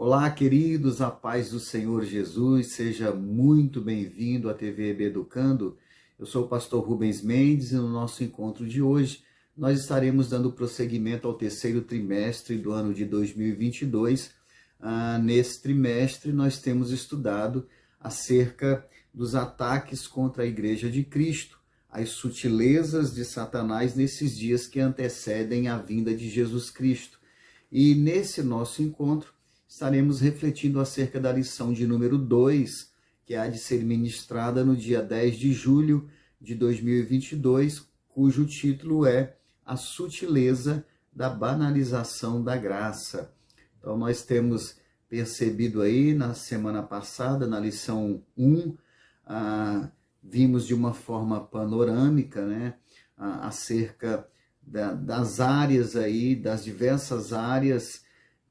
Olá, queridos, a paz do Senhor Jesus, seja muito bem-vindo à TV EB Educando. Eu sou o pastor Rubens Mendes e no nosso encontro de hoje nós estaremos dando prosseguimento ao terceiro trimestre do ano de 2022. Nesse trimestre nós temos estudado acerca dos ataques contra a Igreja de Cristo, as sutilezas de Satanás nesses dias que antecedem a vinda de Jesus Cristo. E nesse nosso encontro estaremos refletindo acerca da lição de número 2, que há de ser ministrada no dia 10 de julho de 2022, cujo título é A Sutileza da Banalização da Graça. Então, nós temos percebido aí na semana passada, na lição 1, vimos de uma forma panorâmica, né, acerca das áreas aí, das diversas áreas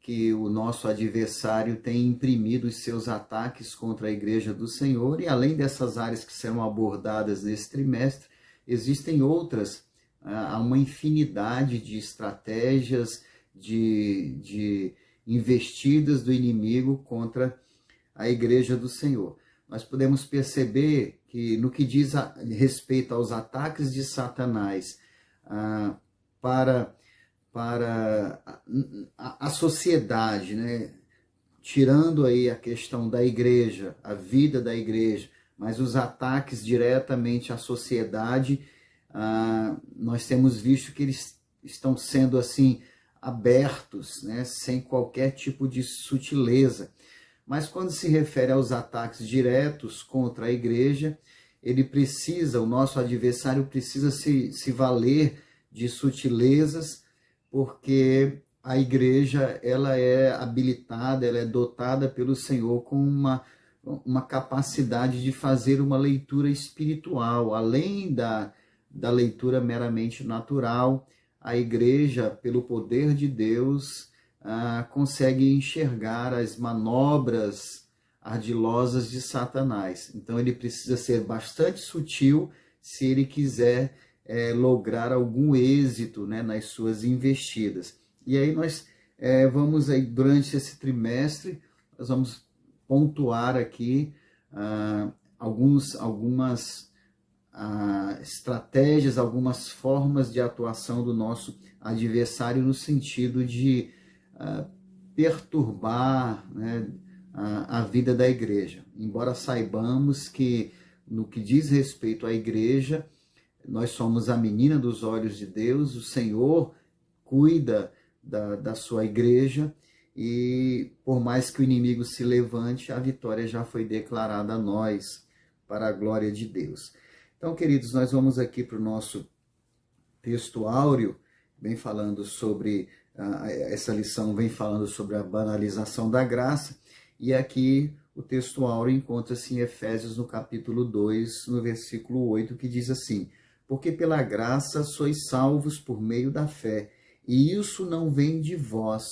que o nosso adversário tem imprimido os seus ataques contra a Igreja do Senhor, e além dessas áreas que serão abordadas nesse trimestre, existem outras, há uma infinidade de estratégias, de investidas do inimigo contra a Igreja do Senhor. Nós podemos perceber que no que diz respeito aos ataques de Satanás para a sociedade, né? Tirando aí a questão da igreja, a vida da igreja, mas os ataques diretamente à sociedade, nós temos visto que eles estão sendo assim abertos, né? Sem qualquer tipo de sutileza. Mas quando se refere aos ataques diretos contra a igreja, o nosso adversário precisa se valer de sutilezas, porque a igreja ela é habilitada, ela é dotada pelo Senhor com uma capacidade de fazer uma leitura espiritual, além da leitura meramente natural. A igreja, pelo poder de Deus, consegue enxergar as manobras ardilosas de Satanás. Então ele precisa ser bastante sutil se ele quiser lograr algum êxito, né, nas suas investidas. E aí nós vamos, aí, durante esse trimestre, nós vamos pontuar aqui algumas estratégias, algumas formas de atuação do nosso adversário no sentido de perturbar, né, a vida da igreja. Embora saibamos que, no que diz respeito à igreja, nós somos a menina dos olhos de Deus, o Senhor cuida da sua igreja, e por mais que o inimigo se levante, a vitória já foi declarada a nós, para a glória de Deus. Então, queridos, nós vamos aqui para o nosso texto áureo, vem falando sobre, essa lição vem falando sobre a banalização da graça, e aqui o texto áureo encontra-se em Efésios, no capítulo 2, no versículo 8, que diz assim: porque pela graça sois salvos por meio da fé, e isso não vem de vós,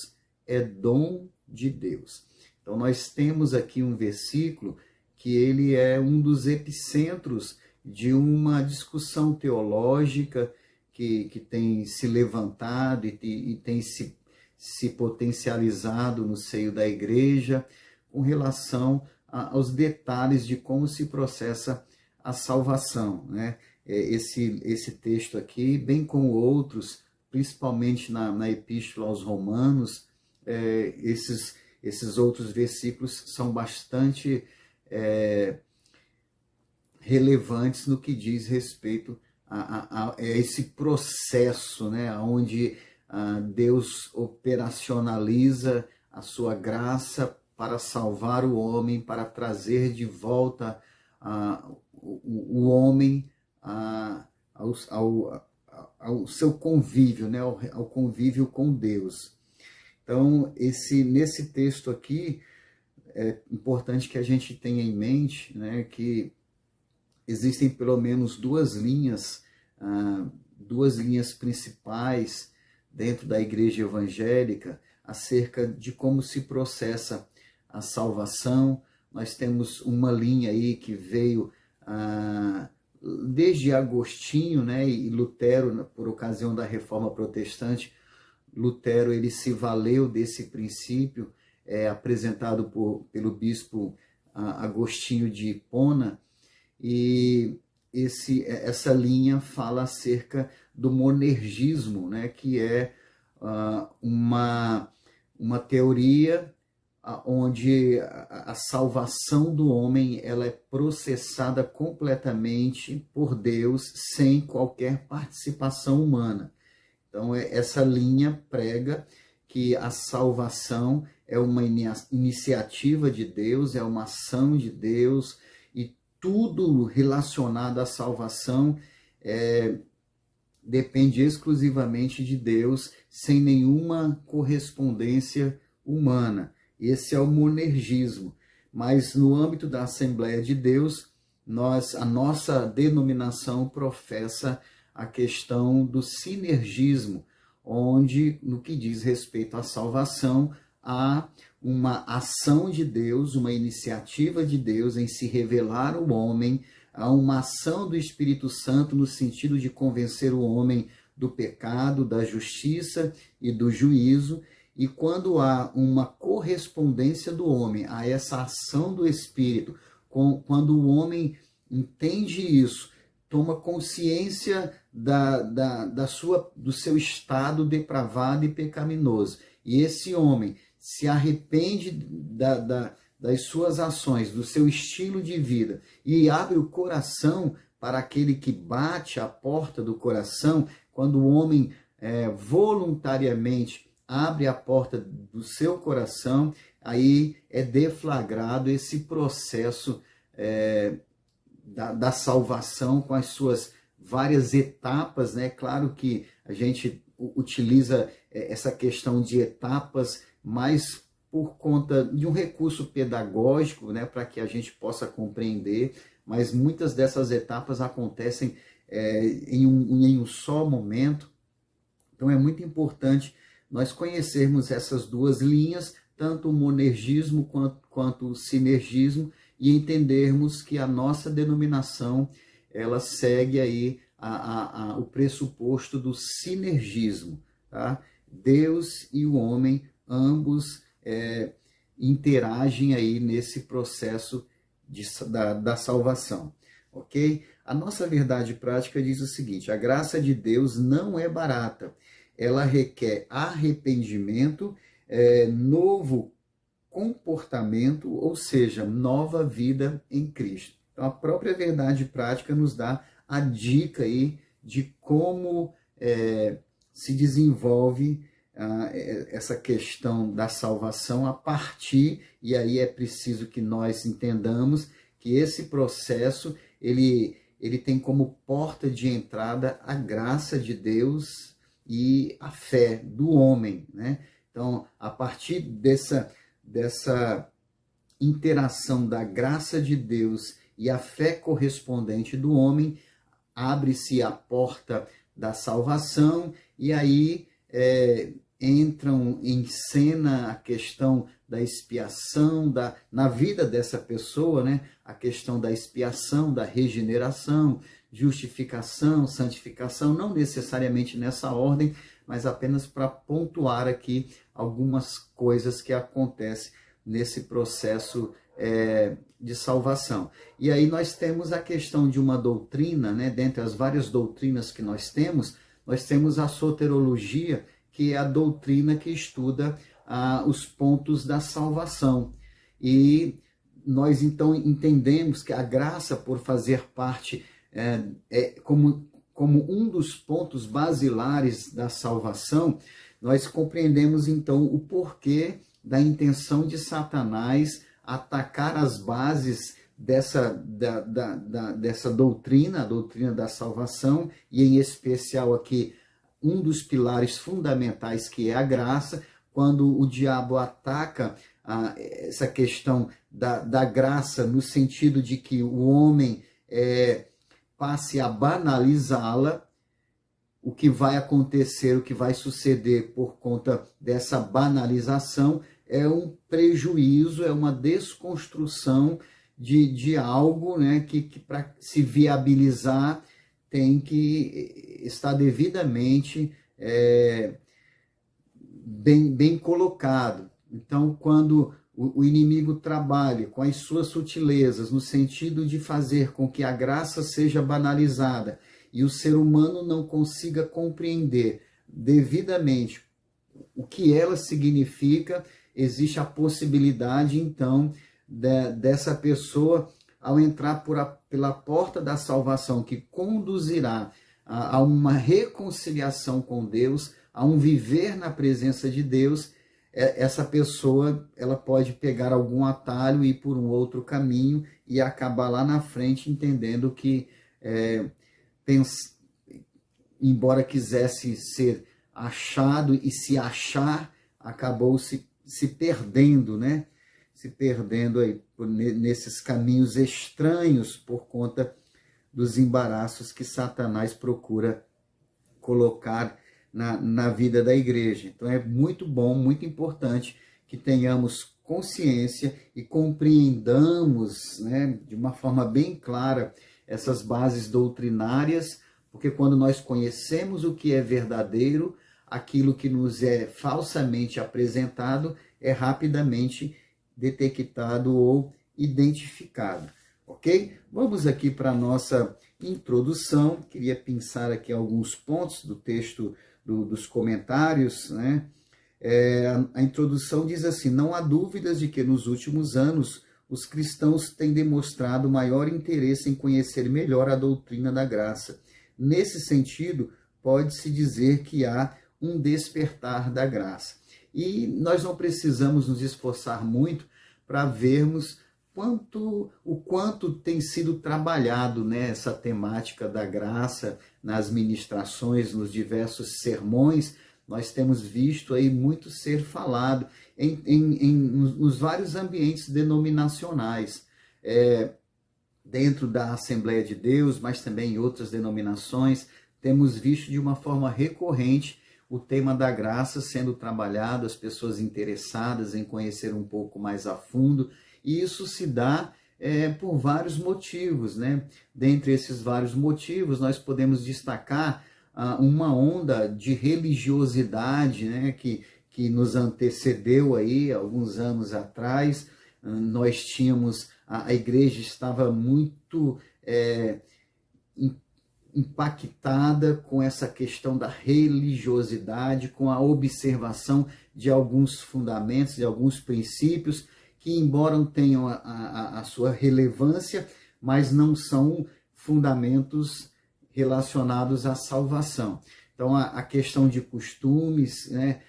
é dom de Deus. Então nós temos aqui um versículo que ele é um dos epicentros de uma discussão teológica que tem se levantado e tem se potencializado no seio da igreja com relação aos detalhes de como se processa a salvação, né? Esse texto aqui, bem como outros, principalmente na Epístola aos Romanos, esses outros versículos são bastante relevantes no que diz respeito a esse processo, né, onde Deus operacionaliza a sua graça para salvar o homem, para trazer de volta o homem ao seu convívio, né, ao convívio com Deus. Então, nesse texto aqui, é importante que a gente tenha em mente, né, que existem pelo menos duas linhas principais dentro da igreja evangélica acerca de como se processa a salvação. Nós temos uma linha aí que veio desde Agostinho, né, e Lutero, por ocasião da Reforma Protestante. Lutero ele se valeu desse princípio apresentado pelo bispo Agostinho de Hipona, e essa linha fala acerca do monergismo, né, que é uma teoria onde a salvação do homem ela é processada completamente por Deus, sem qualquer participação humana. Então, essa linha prega que a salvação é uma iniciativa de Deus, é uma ação de Deus, e tudo relacionado à salvação depende exclusivamente de Deus, sem nenhuma correspondência humana. Esse é o monergismo. Mas no âmbito da Assembleia de Deus, a nossa denominação professa a questão do sinergismo, onde, no que diz respeito à salvação, há uma ação de Deus, uma iniciativa de Deus em se revelar ao homem, há uma ação do Espírito Santo no sentido de convencer o homem do pecado, da justiça e do juízo. E quando há uma correspondência do homem a essa ação do Espírito, quando o homem entende isso, toma consciência do seu estado depravado e pecaminoso, e esse homem se arrepende das suas ações, do seu estilo de vida, e abre o coração para aquele que bate à porta do coração, quando o homem voluntariamente abre a porta do seu coração, aí é deflagrado esse processo da salvação com as suas várias etapas, né? Claro que a gente utiliza essa questão de etapas mais por conta de um recurso pedagógico, né? Para que a gente possa compreender, mas muitas dessas etapas acontecem em um só momento. Então é muito importante nós conhecermos essas duas linhas, tanto o monergismo quanto o sinergismo, e entendermos que a nossa denominação ela segue aí o pressuposto do sinergismo, tá? Deus e o homem, ambos interagem aí nesse processo da salvação, ok? A nossa verdade prática diz o seguinte: a graça de Deus não é barata, ela requer arrependimento, novo comportamento, ou seja, nova vida em Cristo. Então, a própria verdade prática nos dá a dica aí de como se desenvolve essa questão da salvação a partir, e aí é preciso que nós entendamos que esse processo, ele tem como porta de entrada a graça de Deus e a fé do homem, né? Então, a partir dessa interação da graça de Deus e a fé correspondente do homem, abre-se a porta da salvação, e aí entram em cena a questão da expiação, na vida dessa pessoa, né? A questão da expiação, da regeneração, justificação, santificação, não necessariamente nessa ordem, mas apenas para pontuar aqui algumas coisas que acontecem nesse processo de salvação. E aí nós temos a questão de uma doutrina, né? Dentre as várias doutrinas que nós temos a soterologia, que é a doutrina que estuda os pontos da salvação. E nós então entendemos que a graça, por fazer parte como um dos pontos basilares da salvação, nós compreendemos então o porquê da intenção de Satanás atacar as bases dessa doutrina, a doutrina da salvação, e em especial aqui um dos pilares fundamentais, que é a graça. Quando o diabo ataca essa questão da graça, no sentido de que o homem passe a banalizá-la, o que vai acontecer, o que vai suceder por conta dessa banalização é um prejuízo, é uma desconstrução de algo, né, que para se viabilizar tem que estar devidamente bem colocado. Então, quando o inimigo trabalha com as suas sutilezas, no sentido de fazer com que a graça seja banalizada e o ser humano não consiga compreender devidamente o que ela significa, existe a possibilidade, então, dessa pessoa, ao entrar pela porta da salvação, que conduzirá a uma reconciliação com Deus, a um viver na presença de Deus, essa pessoa ela pode pegar algum atalho e ir por um outro caminho e acabar lá na frente entendendo que, embora quisesse ser achado e se achar, acabou se perdendo, né? Se perdendo aí nesses caminhos estranhos por conta dos embaraços que Satanás procura colocar na vida da igreja. Então é muito bom, muito importante que tenhamos consciência e compreendamos, né, de uma forma bem clara essas bases doutrinárias, porque quando nós conhecemos o que é verdadeiro, aquilo que nos é falsamente apresentado é rapidamente detectado ou identificado, ok? Vamos aqui para a nossa introdução. Queria pensar aqui alguns pontos do texto dos comentários, né? A introdução diz assim: não há dúvidas de que nos últimos anos os cristãos têm demonstrado maior interesse em conhecer melhor a doutrina da graça. Nesse sentido, pode-se dizer que há um despertar da graça. E nós não precisamos nos esforçar muito para vermos o quanto tem sido trabalhado, né, essa temática da graça nas ministrações, nos sermões. Nós temos visto aí muito ser falado nos vários ambientes denominacionais, dentro da Assembleia de Deus, mas também em outras denominações. Temos visto de uma forma recorrente o tema da graça sendo trabalhado, as pessoas interessadas em conhecer um pouco mais a fundo, e isso se dá por vários motivos, né? Dentre esses vários motivos, nós podemos destacar uma onda de religiosidade, né, que nos antecedeu aí alguns anos atrás. Nós tínhamos, a igreja estava muito impactada com essa questão da religiosidade, com a observação de alguns fundamentos, de alguns princípios, que embora tenham a sua relevância, mas não são fundamentos relacionados à salvação. Então, a questão de costumes, né,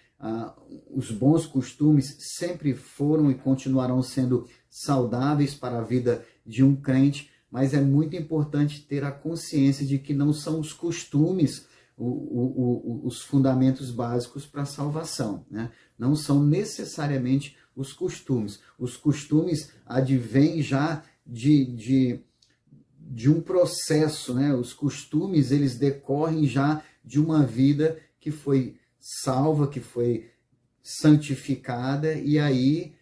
os bons costumes sempre foram e continuarão sendo saudáveis para a vida de um crente, mas é muito importante ter a consciência de que não são os costumes os fundamentos básicos para a salvação, né? Não são necessariamente os costumes. Os costumes advêm já de um processo, né? Os costumes, eles decorrem já de uma vida que foi salva, que foi santificada, e aí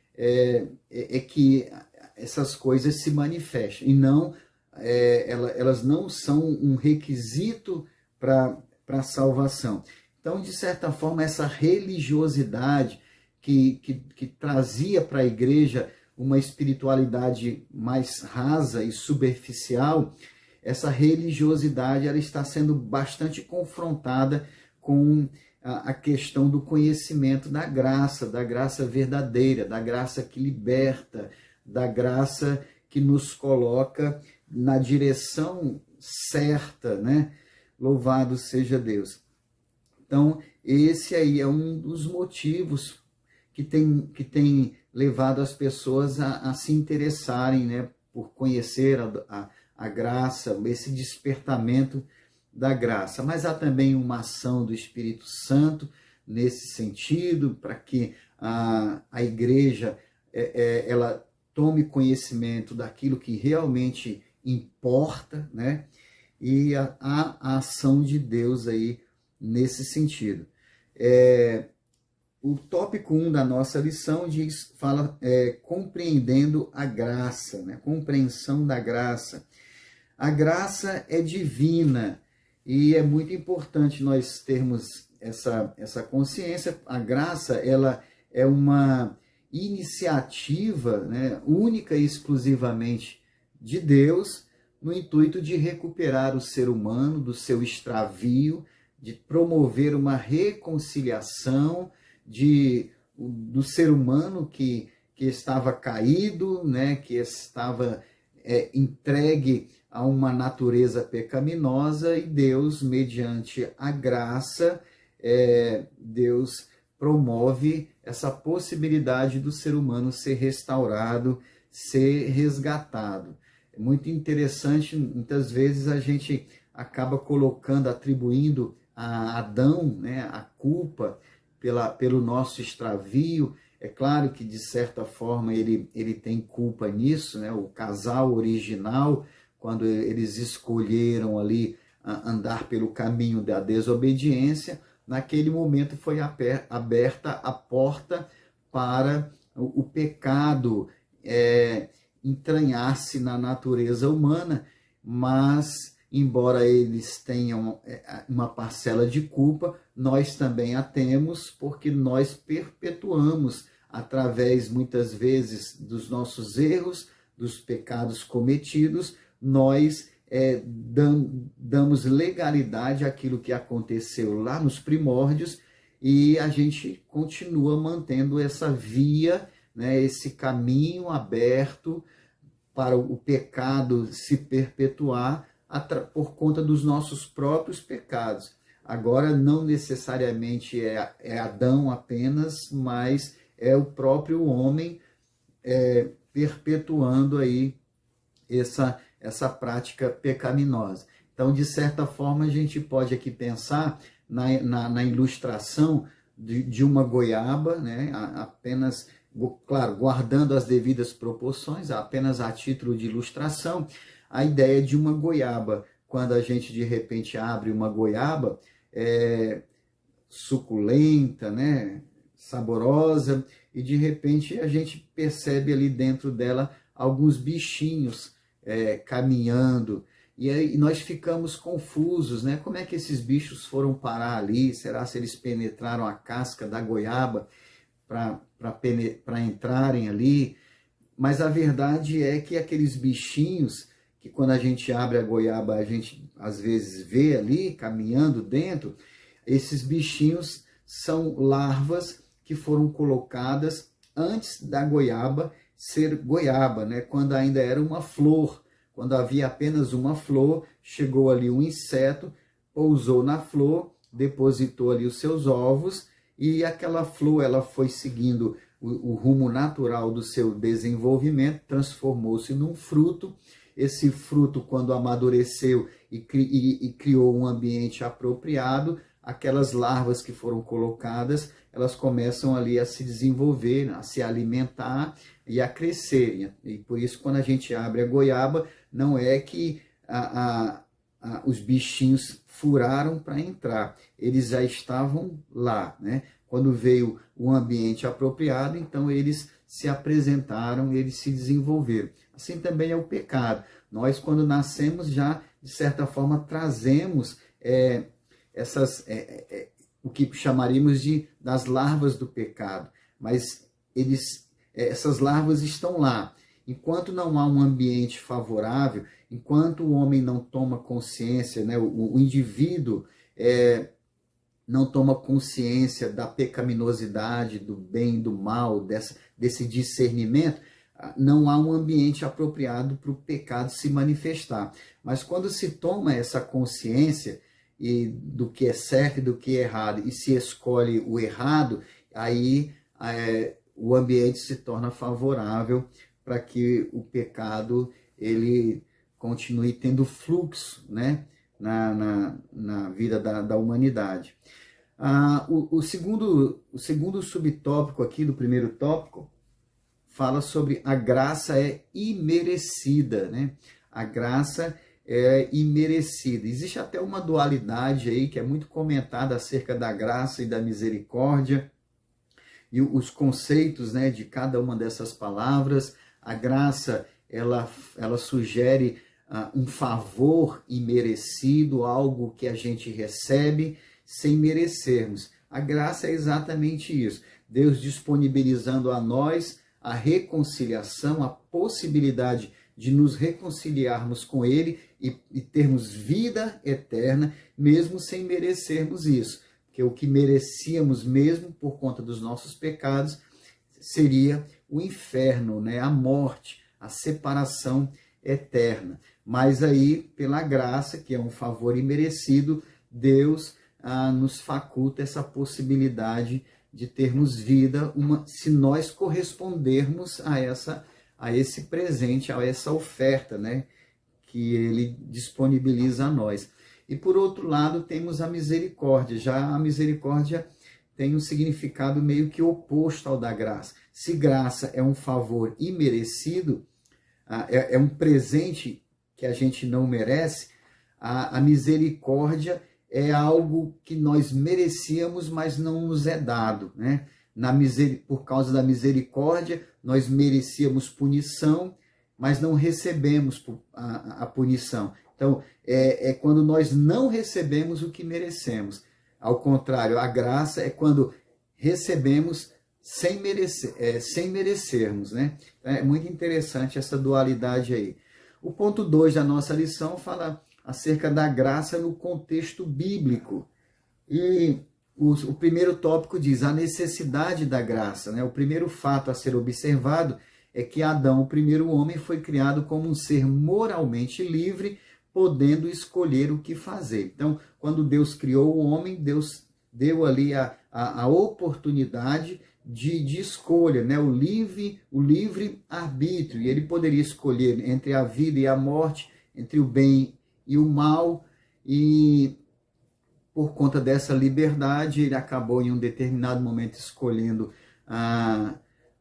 que essas coisas se manifestam, e não, elas não são um requisito para a salvação. Então, de certa forma, essa religiosidade que trazia para a igreja uma espiritualidade mais rasa e superficial, essa religiosidade ela está sendo bastante confrontada com a questão do conhecimento da graça verdadeira, da graça que liberta, da graça que nos coloca na direção certa, né? Louvado seja Deus. Então, esse aí é um dos motivos que tem levado as pessoas a se interessarem, né, por conhecer a graça, esse despertamento da graça. Mas há também uma ação do Espírito Santo nesse sentido, para que a igreja ela tome conhecimento daquilo que realmente importa, né? E há a ação de Deus aí nesse sentido. O tópico 1 da nossa lição fala compreendendo a graça, né? Compreensão da graça. A graça é divina e é muito importante nós termos essa consciência. A graça ela é uma iniciativa, né, única e exclusivamente de Deus, no intuito de recuperar o ser humano do seu extravio, de promover uma reconciliação do ser humano que estava caído, né, que estava entregue a uma natureza pecaminosa, e Deus, mediante a graça, Deus promove essa possibilidade do ser humano ser restaurado, ser resgatado. É muito interessante, muitas vezes a gente acaba atribuindo a Adão, né, a culpa pelo nosso extravio. É claro que, de certa forma, ele tem culpa nisso, né? O casal original, quando eles escolheram ali andar pelo caminho da desobediência, naquele momento foi aberta a porta para o pecado entranhar-se na natureza humana, mas, embora eles tenham uma parcela de culpa, nós também a temos, porque nós perpetuamos, através, muitas vezes, dos nossos erros, dos pecados cometidos, nós damos legalidade àquilo que aconteceu lá nos primórdios, e a gente continua mantendo essa via, né, esse caminho aberto para o pecado se perpetuar por conta dos nossos próprios pecados. Agora, não necessariamente é Adão apenas, mas é o próprio homem perpetuando aí essa prática pecaminosa. Então, de certa forma, a gente pode aqui pensar na ilustração de uma goiaba, né? Apenas, claro, guardando as devidas proporções, apenas a título de ilustração, a ideia de uma goiaba. Quando a gente, de repente, abre uma goiaba suculenta, né? Saborosa, e de repente a gente percebe ali dentro dela alguns bichinhos caminhando, e aí nós ficamos confusos, né? Como é que esses bichos foram parar ali? Será se eles penetraram a casca da goiaba para entrarem ali? Mas a verdade é que aqueles bichinhos, que quando a gente abre a goiaba, a gente às vezes vê ali caminhando dentro, esses bichinhos são larvas que foram colocadas antes da goiaba ser goiaba, né? Quando ainda era uma flor, quando havia apenas uma flor, chegou ali um inseto, pousou na flor, depositou ali os seus ovos, e aquela flor ela foi seguindo o rumo natural do seu desenvolvimento, transformou-se num fruto. Esse fruto, quando amadureceu e criou um ambiente apropriado, aquelas larvas que foram colocadas, elas começam ali a se desenvolver, a se alimentar e a crescer. E por isso, quando a gente abre a goiaba, não é que os bichinhos furaram para entrar, eles já estavam lá, né? Quando veio o ambiente apropriado, então eles se apresentaram, eles se desenvolveram. Assim também é o pecado. Nós, quando nascemos, já, de certa forma, trazemos o que chamaríamos das larvas do pecado, mas essas larvas estão lá. Enquanto não há um ambiente favorável, enquanto o homem não toma consciência, né, o indivíduo não toma consciência da pecaminosidade, do bem e do mal, desse discernimento, não há um ambiente apropriado para o pecado se manifestar. Mas quando se toma essa consciência do que é certo e do que é errado, e se escolhe o errado, aí o ambiente se torna favorável para que o pecado ele continue tendo fluxo, né, na vida da humanidade. O segundo subtópico aqui do primeiro tópico fala sobre a graça imerecida, né? A graça imerecida. Existe até uma dualidade aí que é muito comentada acerca da graça e da misericórdia, e os conceitos, né, de cada uma dessas palavras. A graça, ela sugere um favor imerecido, algo que a gente recebe sem merecermos. A graça é exatamente isso. Deus disponibilizando a nós a reconciliação, a possibilidade de nos reconciliarmos com Ele e termos vida eterna, mesmo sem merecermos isso. Porque o que merecíamos mesmo por conta dos nossos pecados seria o inferno, né? A morte, a separação eterna. Mas aí, pela graça, que é um favor imerecido, Deus nos faculta essa possibilidade de termos vida, se nós correspondermos a esse presente, a essa oferta, né, que Ele disponibiliza a nós. E por outro lado, temos a misericórdia. Já a misericórdia tem um significado meio que oposto ao da graça. Se graça é um favor imerecido, é um presente que a gente não merece, a misericórdia é algo que nós merecíamos, mas não nos é dado, né? Por causa da misericórdia, nós merecíamos punição, mas não recebemos a punição. Então, é quando nós não recebemos o que merecemos. Ao contrário, a graça é quando recebemos sem merecermos, né? É muito interessante essa dualidade aí. O ponto 2 da nossa lição fala acerca da graça no contexto bíblico. E o primeiro tópico diz a necessidade da graça, né? O primeiro fato a ser observado é que Adão, o primeiro homem, foi criado como um ser moralmente livre, podendo escolher o que fazer. Então, quando Deus criou o homem, Deus deu ali a oportunidade de escolha, né? O livre arbítrio. E ele poderia escolher entre a vida e a morte, entre o bem e o mal, e por conta dessa liberdade, ele acabou em um determinado momento escolhendo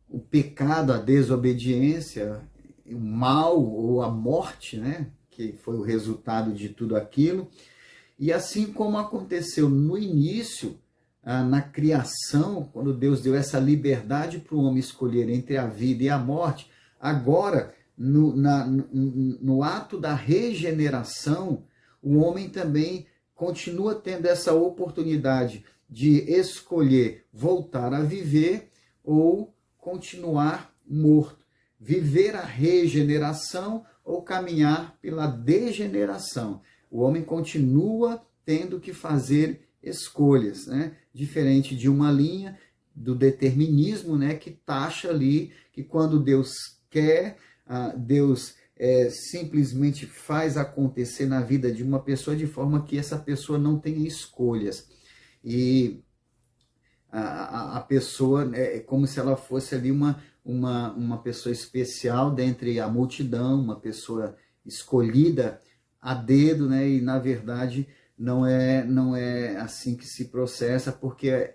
o pecado, a desobediência, o mal ou a morte, né? Que foi o resultado de tudo aquilo. E assim como aconteceu no início, na criação, quando Deus deu essa liberdade para o homem escolher entre a vida e a morte, agora, no ato da regeneração, o homem também continua tendo essa oportunidade de escolher voltar a viver ou continuar morto. Viver a regeneração ou caminhar pela degeneração. O homem continua tendo que fazer escolhas, né? Diferente de uma linha do determinismo, né? Que taxa ali que quando Deus quer, Deus simplesmente faz acontecer na vida de uma pessoa de forma que essa pessoa não tenha escolhas. E a pessoa é como se ela fosse ali uma pessoa especial dentre a multidão, uma pessoa escolhida a dedo, né? E na verdade não é assim que se processa, porque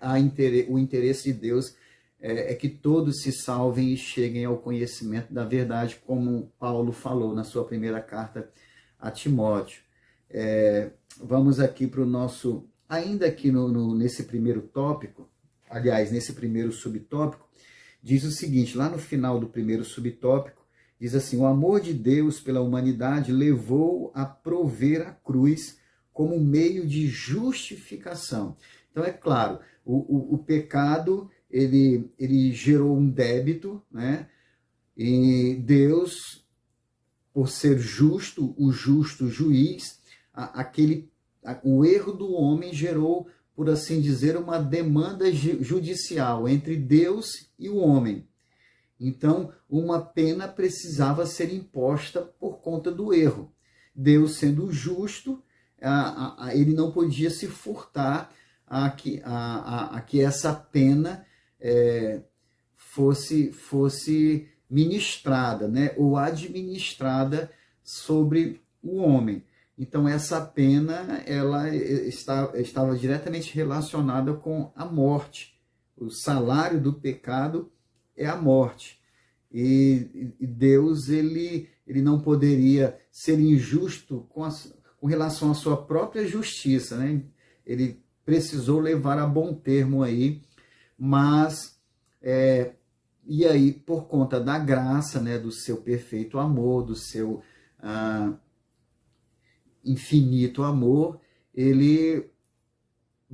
o interesse de Deus é que todos se salvem e cheguem ao conhecimento da verdade, como Paulo falou na sua primeira carta a Timóteo. Vamos aqui para o nosso, ainda aqui nesse primeiro tópico, aliás, nesse primeiro subtópico, diz o seguinte, lá no final do primeiro subtópico, diz assim, o amor de Deus pela humanidade levou a prover a cruz como meio de justificação. Então, é claro, o pecado, ele gerou um débito, né? E Deus, por ser justo, o justo juiz, o erro do homem gerou, por assim dizer, uma demanda judicial entre Deus e o homem. Então, uma pena precisava ser imposta por conta do erro. Deus, sendo justo, ele não podia se furtar a que essa pena fosse ministrada, né, ou administrada sobre o homem. Então, essa pena ela estava diretamente relacionada com a morte. O salário do pecado é a morte. E Deus ele não poderia ser injusto com relação à sua própria justiça, né? Ele precisou levar a bom termo aí, mas e aí, por conta da graça, né, do seu perfeito amor, do seu infinito amor, ele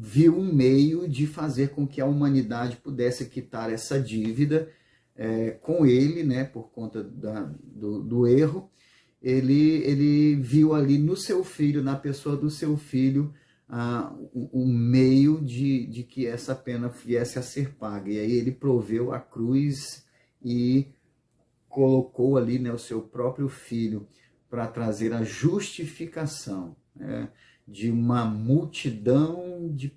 viu um meio de fazer com que a humanidade pudesse quitar essa dívida com ele, né, por conta do erro. Ele viu ali no seu filho, na pessoa do seu filho, um meio de que essa pena viesse a ser paga. E aí ele proveu a cruz e colocou ali, né, o seu próprio filho para trazer a justificação, né, de uma multidão de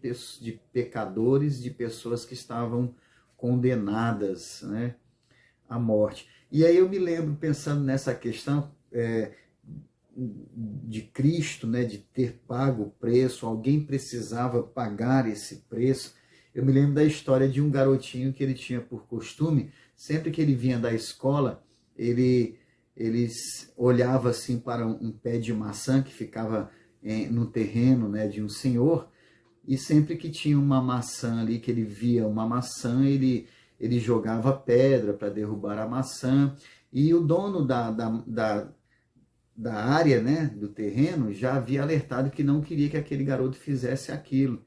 pecadores, de pessoas que estavam condenadas, né, à morte. E aí eu me lembro, pensando nessa questão de Cristo, né, de ter pago o preço, alguém precisava pagar esse preço. Eu me lembro da história de um garotinho que ele tinha por costume, sempre que ele vinha da escola, ele olhava assim para um pé de maçã que ficava no terreno, né, de um senhor, e sempre que tinha uma maçã ali, que ele via uma maçã, ele jogava pedra para derrubar a maçã, e o dono da área, né, do terreno, já havia alertado que não queria que aquele garoto fizesse aquilo.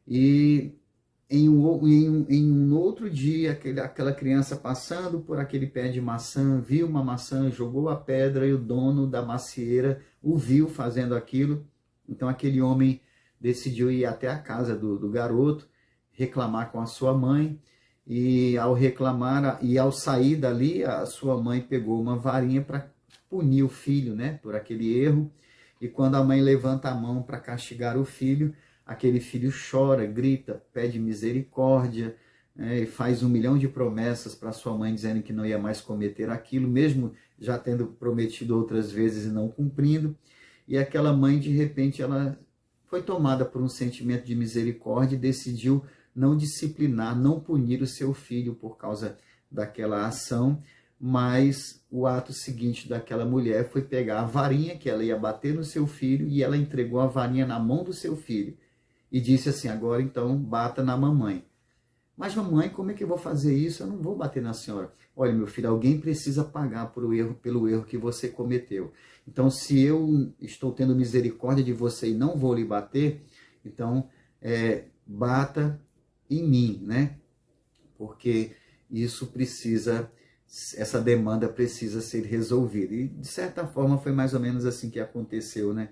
E em um outro dia, aquela criança passando por aquele pé de maçã, viu uma maçã, jogou a pedra, e o dono da macieira o viu fazendo aquilo. Então aquele homem decidiu ir até a casa do garoto, reclamar com a sua mãe, e ao reclamar e ao sair dali, a sua mãe pegou uma varinha para punir o filho, né, por aquele erro. E quando a mãe levanta a mão para castigar o filho, aquele filho chora, grita, pede misericórdia, né, e faz 1.000.000 de promessas para sua mãe, dizendo que não ia mais cometer aquilo, mesmo já tendo prometido outras vezes e não cumprindo. E aquela mãe, de repente, ela foi tomada por um sentimento de misericórdia e decidiu não disciplinar, não punir o seu filho por causa daquela ação, mas o ato seguinte daquela mulher foi pegar a varinha que ela ia bater no seu filho, e ela entregou a varinha na mão do seu filho e disse assim: agora então bata na mamãe. Mas mamãe, como é que eu vou fazer isso? Eu não vou bater na senhora. Olha, meu filho, alguém precisa pagar pelo erro que você cometeu. Então, se eu estou tendo misericórdia de você e não vou lhe bater, então bata em mim, né? Porque essa demanda precisa ser resolvida. E, de certa forma, foi mais ou menos assim que aconteceu, né,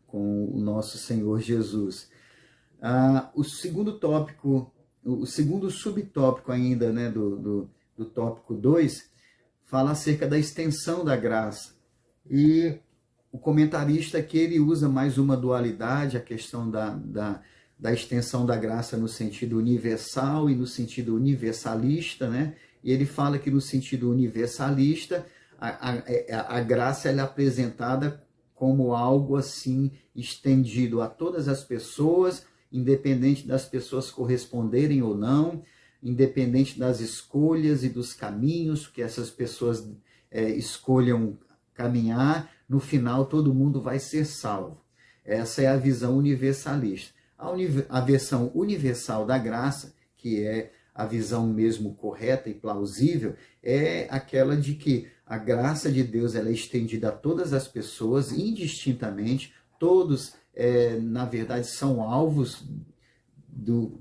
com o nosso Senhor Jesus. O segundo tópico, o segundo subtópico ainda, né, do tópico 2, fala acerca da extensão da graça. E o comentarista aqui, ele usa mais uma dualidade, a questão da extensão da graça no sentido universal e no sentido universalista, né? E ele fala que no sentido universalista, a graça ela é apresentada como algo assim estendido a todas as pessoas, independente das pessoas corresponderem ou não, independente das escolhas e dos caminhos que essas pessoas escolham caminhar, no final todo mundo vai ser salvo. Essa é a visão universalista. A versão universal da graça, que é a visão mesmo correta e plausível, é aquela de que a graça de Deus ela é estendida a todas as pessoas, indistintamente. Todos, na verdade, são alvos do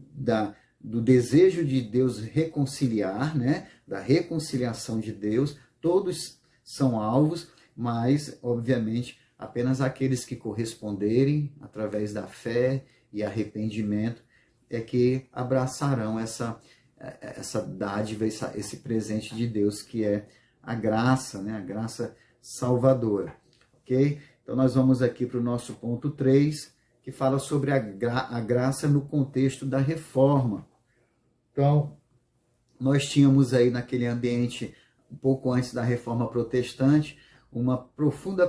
desejo de Deus reconciliar, né? Da reconciliação de Deus. Todos são alvos, mas, obviamente, apenas aqueles que corresponderem através da fé e arrependimento é que abraçarão essa dádiva, esse presente de Deus, que é a graça, né? A graça salvadora, ok? Então nós vamos aqui para o nosso ponto 3, que fala sobre a graça no contexto da reforma. Então, nós tínhamos aí naquele ambiente, um pouco antes da reforma protestante, uma profunda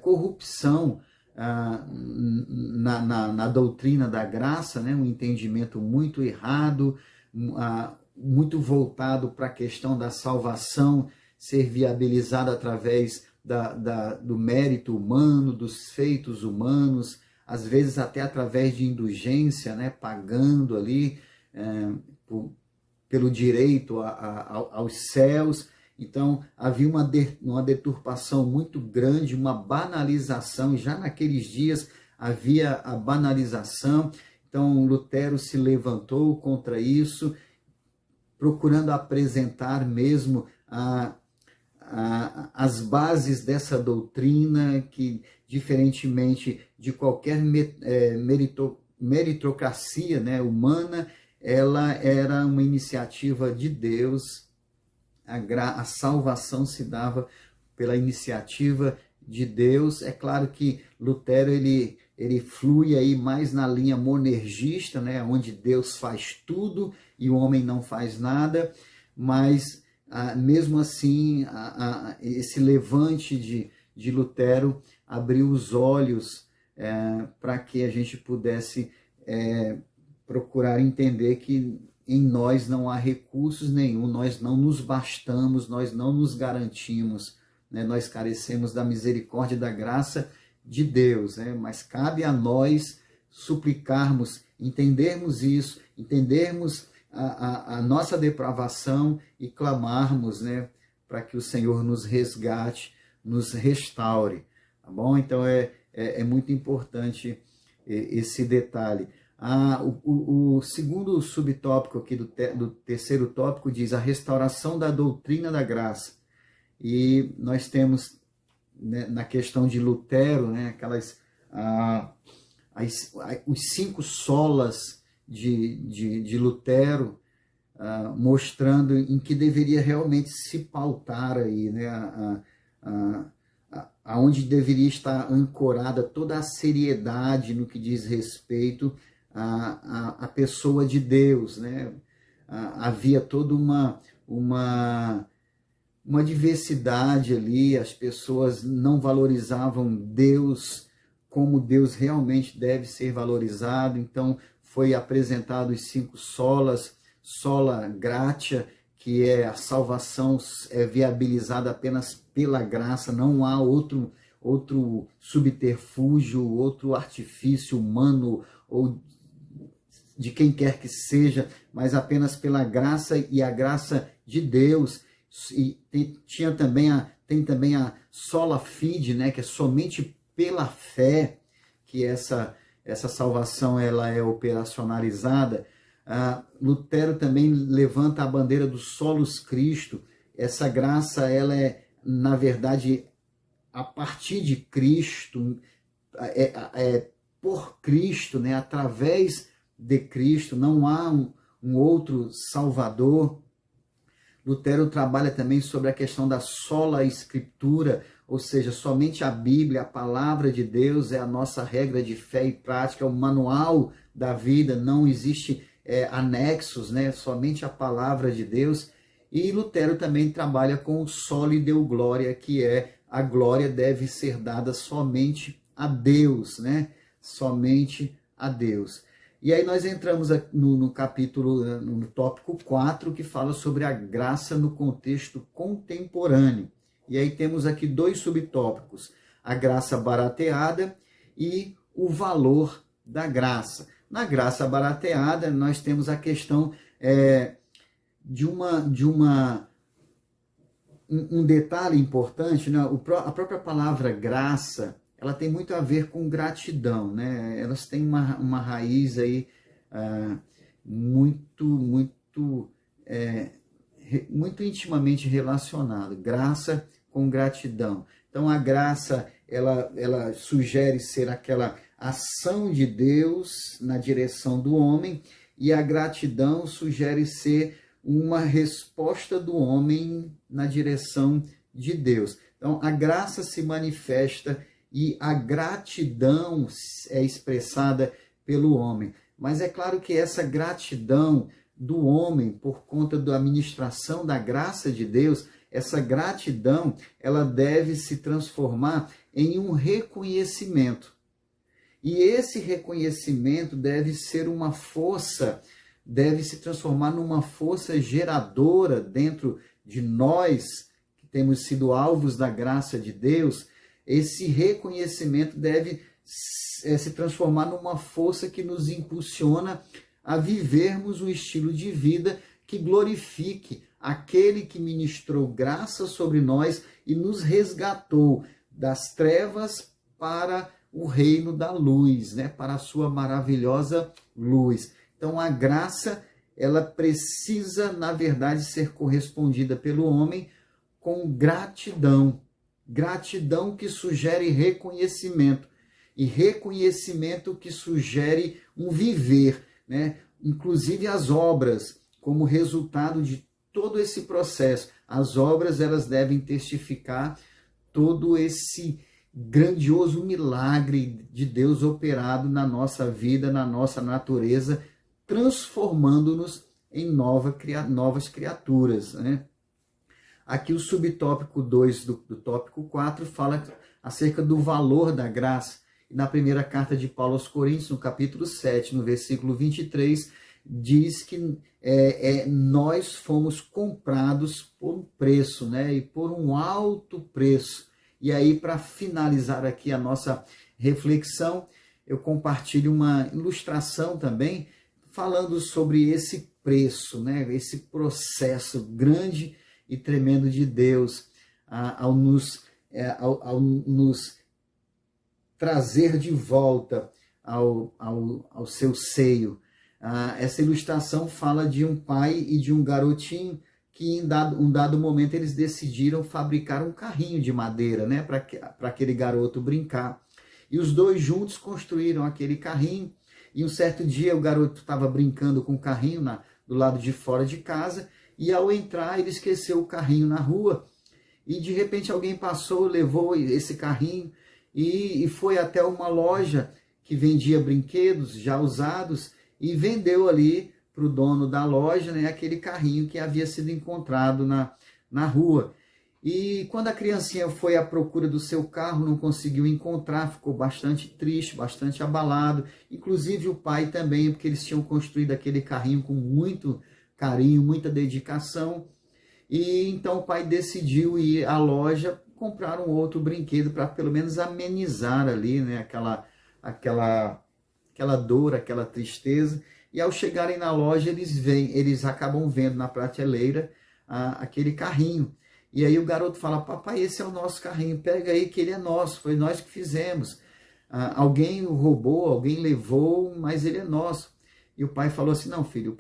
corrupção na doutrina da graça, né? Um entendimento muito errado, muito voltado para a questão da salvação ser viabilizada através do mérito humano, dos feitos humanos, às vezes até através de indulgência, né? Pagando ali pelo direito aos céus. Então, havia uma deturpação muito grande, uma banalização. Já naqueles dias havia a banalização. Então, Lutero se levantou contra isso, procurando apresentar mesmo as bases dessa doutrina, que, diferentemente de qualquer meritocracia, né, humana, ela era uma iniciativa de Deus. A salvação se dava pela iniciativa de Deus. É claro que Lutero ele flui aí mais na linha monergista, né, onde Deus faz tudo e o homem não faz nada, mas mesmo assim esse levante de Lutero abriu os olhos para que a gente pudesse procurar entender que em nós não há recursos nenhum, nós não nos bastamos, nós não nos garantimos, né? Nós carecemos da misericórdia e da graça de Deus, né? Mas cabe a nós suplicarmos, entendermos isso, entendermos a nossa depravação e clamarmos, né, para que o Senhor nos resgate, nos restaure, tá bom? Então é muito importante esse detalhe. O segundo subtópico aqui do terceiro tópico diz a restauração da doutrina da graça. E nós temos, né, na questão de Lutero, né, os 5 solas de Lutero, mostrando em que deveria realmente se pautar aí, né, aonde deveria estar ancorada toda a seriedade no que diz respeito à pessoa de Deus, né? Havia toda uma diversidade ali, as pessoas não valorizavam Deus como Deus realmente deve ser valorizado. Então foi apresentado os 5 solas, sola gratia, que é a salvação viabilizada apenas pela graça, não há outro subterfúgio, outro artifício humano ou de quem quer que seja, mas apenas pela graça e a graça de Deus. E tem também a sola fide, né, que é somente pela fé que essa salvação ela é operacionalizada. Lutero também levanta a bandeira do solus Christo. Essa graça ela é, na verdade, a partir de Cristo, por Cristo, né, através de Cristo, não há um outro Salvador. Lutero trabalha também sobre a questão da sola escritura, ou seja, somente a Bíblia, a palavra de Deus é a nossa regra de fé e prática, é o manual da vida, não existe anexos, né? Somente a palavra de Deus. E Lutero também trabalha com o soli deo gloria, que é a glória deve ser dada somente a Deus, né? Somente a Deus. E aí nós entramos no capítulo, no tópico 4, que fala sobre a graça no contexto contemporâneo. E aí temos aqui 2 subtópicos, a graça barateada e o valor da graça. Na graça barateada, nós temos a questão de um detalhe importante, né? A própria palavra graça, ela tem muito a ver com gratidão, né? Elas têm uma raiz aí muito intimamente relacionada, graça com gratidão. Então a graça, ela sugere ser aquela ação de Deus na direção do homem, e a gratidão sugere ser uma resposta do homem na direção de Deus. Então a graça se manifesta e a gratidão é expressada pelo homem. Mas é claro que essa gratidão do homem, por conta da administração da graça de Deus, essa gratidão, ela deve se transformar em um reconhecimento. E esse reconhecimento deve ser uma força, deve se transformar numa força geradora dentro de nós, que temos sido alvos da graça de Deus. Esse reconhecimento deve se transformar numa força que nos impulsiona a vivermos um estilo de vida que glorifique aquele que ministrou graça sobre nós e nos resgatou das trevas para o reino da luz, né? Para a sua maravilhosa luz. Então a graça, ela precisa, na verdade, ser correspondida pelo homem com gratidão. Gratidão que sugere reconhecimento. E reconhecimento que sugere um viver, né? Inclusive as obras, como resultado de todo esse processo. As obras, elas devem testificar todo esse grandioso milagre de Deus operado na nossa vida, na nossa natureza, transformando-nos em novas criaturas, né? Aqui o subtópico 2 do tópico 4 fala acerca do valor da graça. E na primeira carta de Paulo aos Coríntios, no capítulo 7, no versículo 23, diz que nós fomos comprados por um preço, né? E por um alto preço. E aí, para finalizar aqui a nossa reflexão, eu compartilho uma ilustração também, falando sobre esse preço, né? Esse processo grande e tremendo de Deus ao nos trazer de volta ao seu seio. Essa ilustração fala de um pai e de um garotinho que em um dado momento eles decidiram fabricar um carrinho de madeira, né, para aquele garoto brincar. E os dois juntos construíram aquele carrinho, e um certo dia o garoto estava brincando com o carrinho do lado de fora de casa, e ao entrar ele esqueceu o carrinho na rua, e de repente alguém passou, levou esse carrinho e foi até uma loja que vendia brinquedos já usados e vendeu ali para o dono da loja, né, aquele carrinho que havia sido encontrado na rua. E quando a criancinha foi à procura do seu carro, não conseguiu encontrar, ficou bastante triste, bastante abalado. Inclusive o pai também, porque eles tinham construído aquele carrinho com muito carinho, muita dedicação. E então o pai decidiu ir à loja comprar um outro brinquedo para pelo menos amenizar ali, né, aquela dor, aquela tristeza. E ao chegarem na loja, eles acabam vendo na prateleira aquele carrinho. E aí o garoto fala: papai, esse é o nosso carrinho, pega aí que ele é nosso, foi nós que fizemos. Alguém o roubou, alguém levou, mas ele é nosso. E o pai falou assim: não, filho,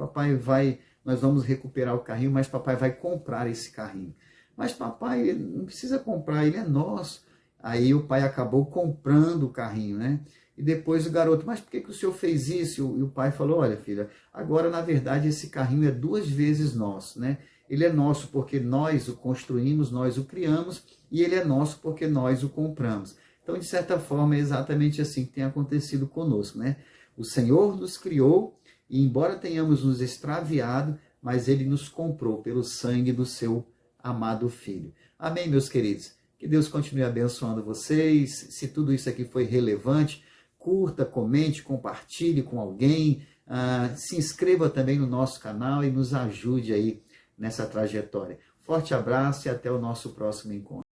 nós vamos recuperar o carrinho, mas papai vai comprar esse carrinho. Mas papai, não precisa comprar, ele é nosso. Aí o pai acabou comprando o carrinho, né? E depois o garoto: mas por que o senhor fez isso? E o pai falou: olha, filha, agora na verdade esse carrinho é 2 vezes nosso, né? Ele é nosso porque nós o construímos, nós o criamos, e ele é nosso porque nós o compramos. Então, de certa forma, é exatamente assim que tem acontecido conosco, né? O Senhor nos criou, e embora tenhamos nos extraviado, mas ele nos comprou pelo sangue do seu amado Filho. Amém, meus queridos? Que Deus continue abençoando vocês. Se tudo isso aqui foi relevante, curta, comente, compartilhe com alguém. Se inscreva também no nosso canal e nos ajude aí nessa trajetória. Forte abraço e até o nosso próximo encontro.